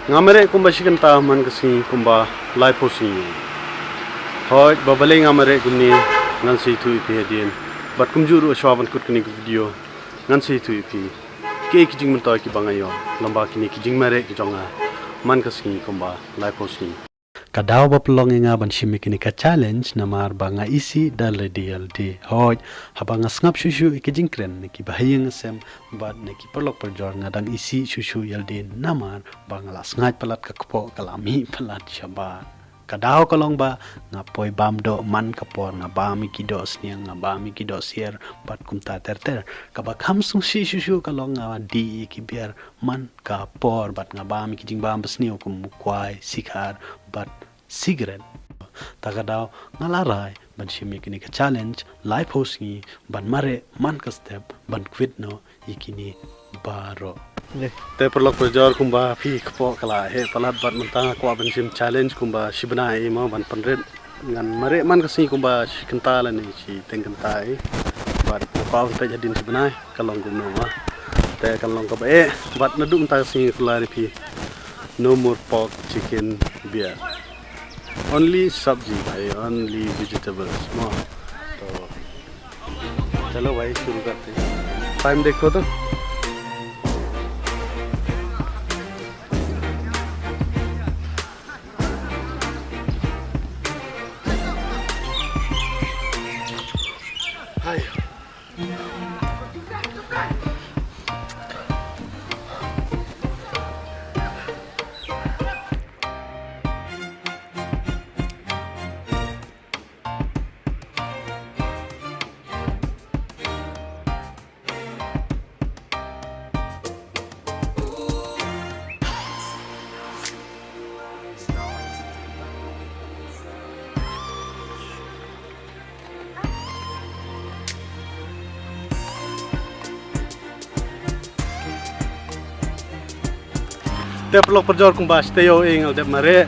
ngamere kumba shikanta man kasi kumba live posting hoy babale ngamere gumni ngansi tu ipi hedien bat kumjuru shwaban kut kini video ngansi tu ipi ke kijing mentoy ki bangayo lamba kini kijing mare ki jonga man kasi kumba live posting kadaw ba pelong nga ban shimik ni ka challenge namar banga isi dal DLD hoy habang ngap shushu ikijing kren ni ki bahayang sem bat ni ki perlok perjor ngadang isi shushu yaldin namar bang las ngat palat ka kpo kalami palat shabat kadaw kalong ba ngapoy bamdo man kapor nga bami kido sniang nga bami kido sier bat kumta terter kabak hamsung si shushu kalong nga di ki biar man kapor bat nga bami kijing bam besniu kum kwai sikar bat sigaret takadaw ngalaray ban shimik ni ka challenge live posting ban mare man ka step ban quit no ikini baro te perlok perjor kumba phi kpo kala he palat bat mentang ko ban sim challenge kumba shibna e ma ban panret ngan mare man ka si kumba shikenta la ni si tengkenta e bat ko ta jadin shibna kalong gumno ma te kalong ka ba bat nadung ta si kula ri phi no more pork chicken beer only sabji bhai only vegetables no to chalo bhai shuru karte hain time dekho to hai Develop perjor kumba steo ing al dep mare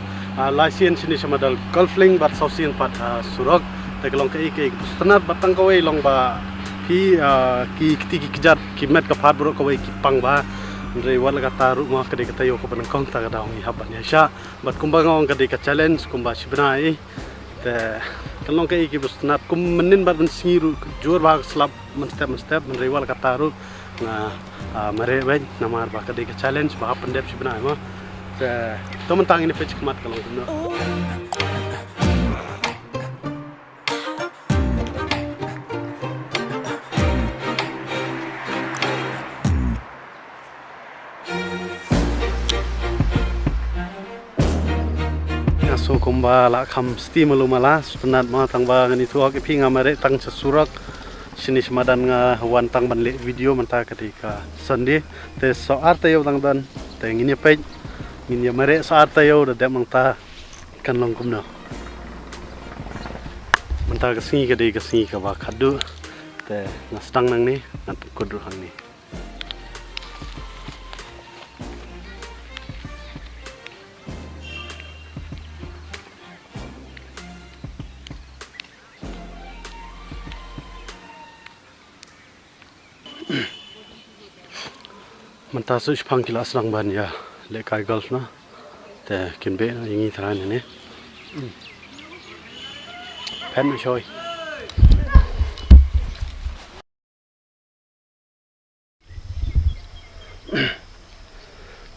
license ni sama dal golfling bat sausin pat surok te kelong ke stanat batang kowe long ba pi ki kiti ki jat ki met ka phat bro kowe ki pang ba re wal ka taru ma kede ka tayo ko ban kong ta ga daung haban ya sha bat kumba ngong kede ka challenge kumba shibna e te kelong ke stanat kum menin bat ban singiru jor ba slap men step men re wal ka taru nga mare baik namar ba kade ka challenge ba pendep shibna ma to mentang ini page kemat kalau guna so kumba la kham steam lumala sunat ma tang ba ngani tu ak phi ngamare tang surak sini semadan nga wantang banle video menta ketika Sunday te so arte yo tang dan te ngini page ngini mare so arte yo da mangta kan long kumna menta ka singi ka ba khadu te ngastang nang ni ngat kudu hang ni manta su phang kila asrang ban ya le kai golf na te kinbe yingi thran ne pen ma shoi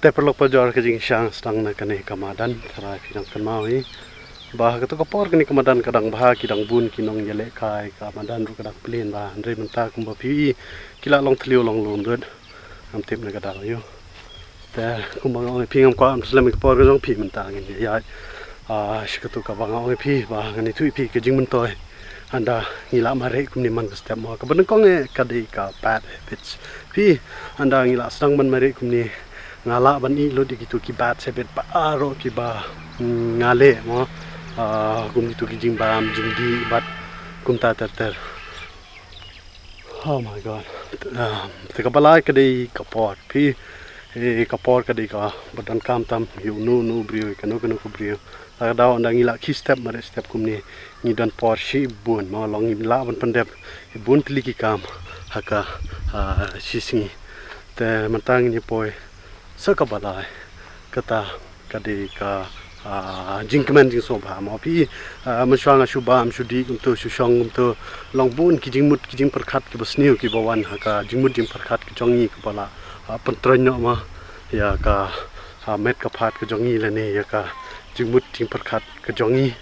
te perlok pajor ke jing shang stang na kane kamadan thara pinang kan mawi bah ka to kapor kini kamadan kadang bah kidang bun kinong yele kai kamadan ru kadang plane ba andre menta kumba pi kila long thliu long lum dut am tip na kadal yo te kumbang ong pi ngam kwa am slam ka por ka jong pi menta ngin ya shikatu ka bang ong pi ba ngani tu pi ke jing mentoy anda ngila mare kumni man ka step mo ka ban kong e kadi ka bad habits pi anda ngila sang man mare kumni ngala ban i lo dikitu ki bad habit ba aro ki ba ngale mo kum ditu ki jing bam jing di bat kum ta ter oh my god te ka balai ka dei ka pot pi ka pot ka dei ka badan kam tam yu nu brio ka no ko brio ta daw anda ngila ki step mare step kumni ni dan por shi bun ma long ngila ban pandep bun tli ki kam haka sising te matang ni poi sa ka balai kata kade ka jingkaman jing so ba mo pi mashwanga shubam shudi kumto shushong kumto longbun ki jingmut ki jing perkhat ki basniu ki bawan ha ka jingmut jing perkhat ki jongi ki bala pentronyo ma ya ka met ka phat ka jongi le ne ya ka jingmut jing perkhat ka jongi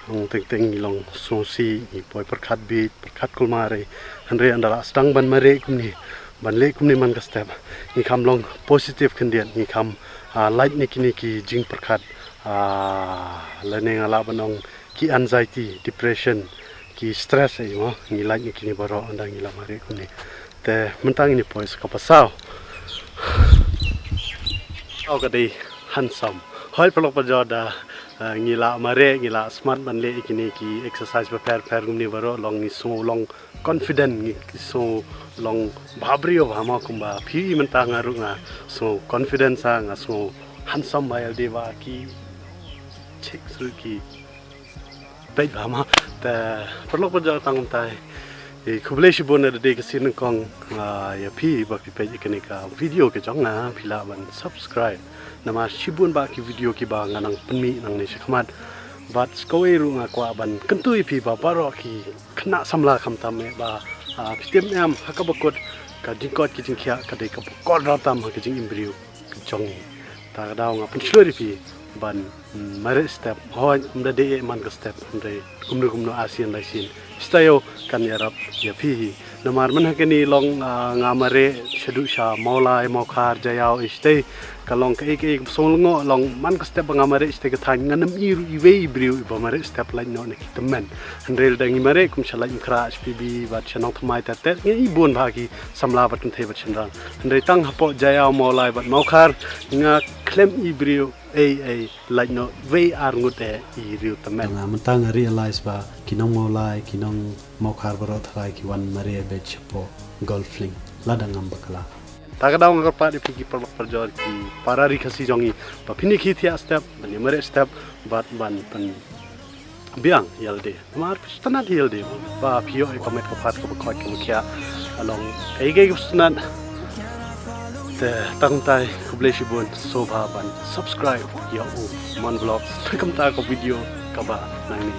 long teng long so si ni poi perkhat bi perkhat kulmare hanre andara stang ban mare kumni ban le kumni man ka step ni kham long positive khandian ni kham light ni ki jing perkhat learning ala banong ki anxiety depression ki stress ai mo ni light ni kini baro anda ngi la mare kumni te mentang ni pois ka pasau au ka dei handsome hoi pelok pajoda ngila mare ngila smart ban le kini ki exercise prepare kumni baro long ni so long confident ni so long bhabrio bhama kumba phi mentang aru nga so confidence nga so handsome bayal dewa ki chek suki peit bhama ta pelok pajoda tang tai kuble shibon ada de kesin kong ya phi ba phi page kini ka video ke jong na phila ban subscribe nama shibun ba ki video ki ba nganang penmi nang ni shikmat bat skoi ru nga kwa ban kentui phi ba baro ki khna samla kham tam me ba phitem am hakabakot ka dingkot ki jingkhya ka de ka kor ra tam ka jing imbriu ki jong ta daw nga punchleri phi ban mare step hoy umda de man ka step umre kumno asian lai sin stayo kan yarap ya phi namar man hakani long ngamare shadu sha maulai mokhar jayao istay kalong ka ek solngo long man ka step ngamare istay ka thang nganam iwe ibriu ibamare step line no ne kitmen handrel dangi mare kum shala imkra spb bat chanong thmai ta te ngi bon bhagi samla batun thei bat chandang handrei tang hapo jayao maulai bat mokhar nga klem ibriu ai like no we are ngut e riu tamen mentang realize ba kinong maulai kinong mokhar baro thai ki wan mare be chapo golfing ladangam bakala tagadaw nga pa di pigi perjor ki parari khasi jongi pa phini khi thia step ni mare step bat ban pan biang yalde mar stanat yalde ba phio e comment ko phat ko khot ko kya along ei stanat te tangtai kuble shibun sobha ban subscribe ya Mon Vlogs kam ta ko video ka ba nang ni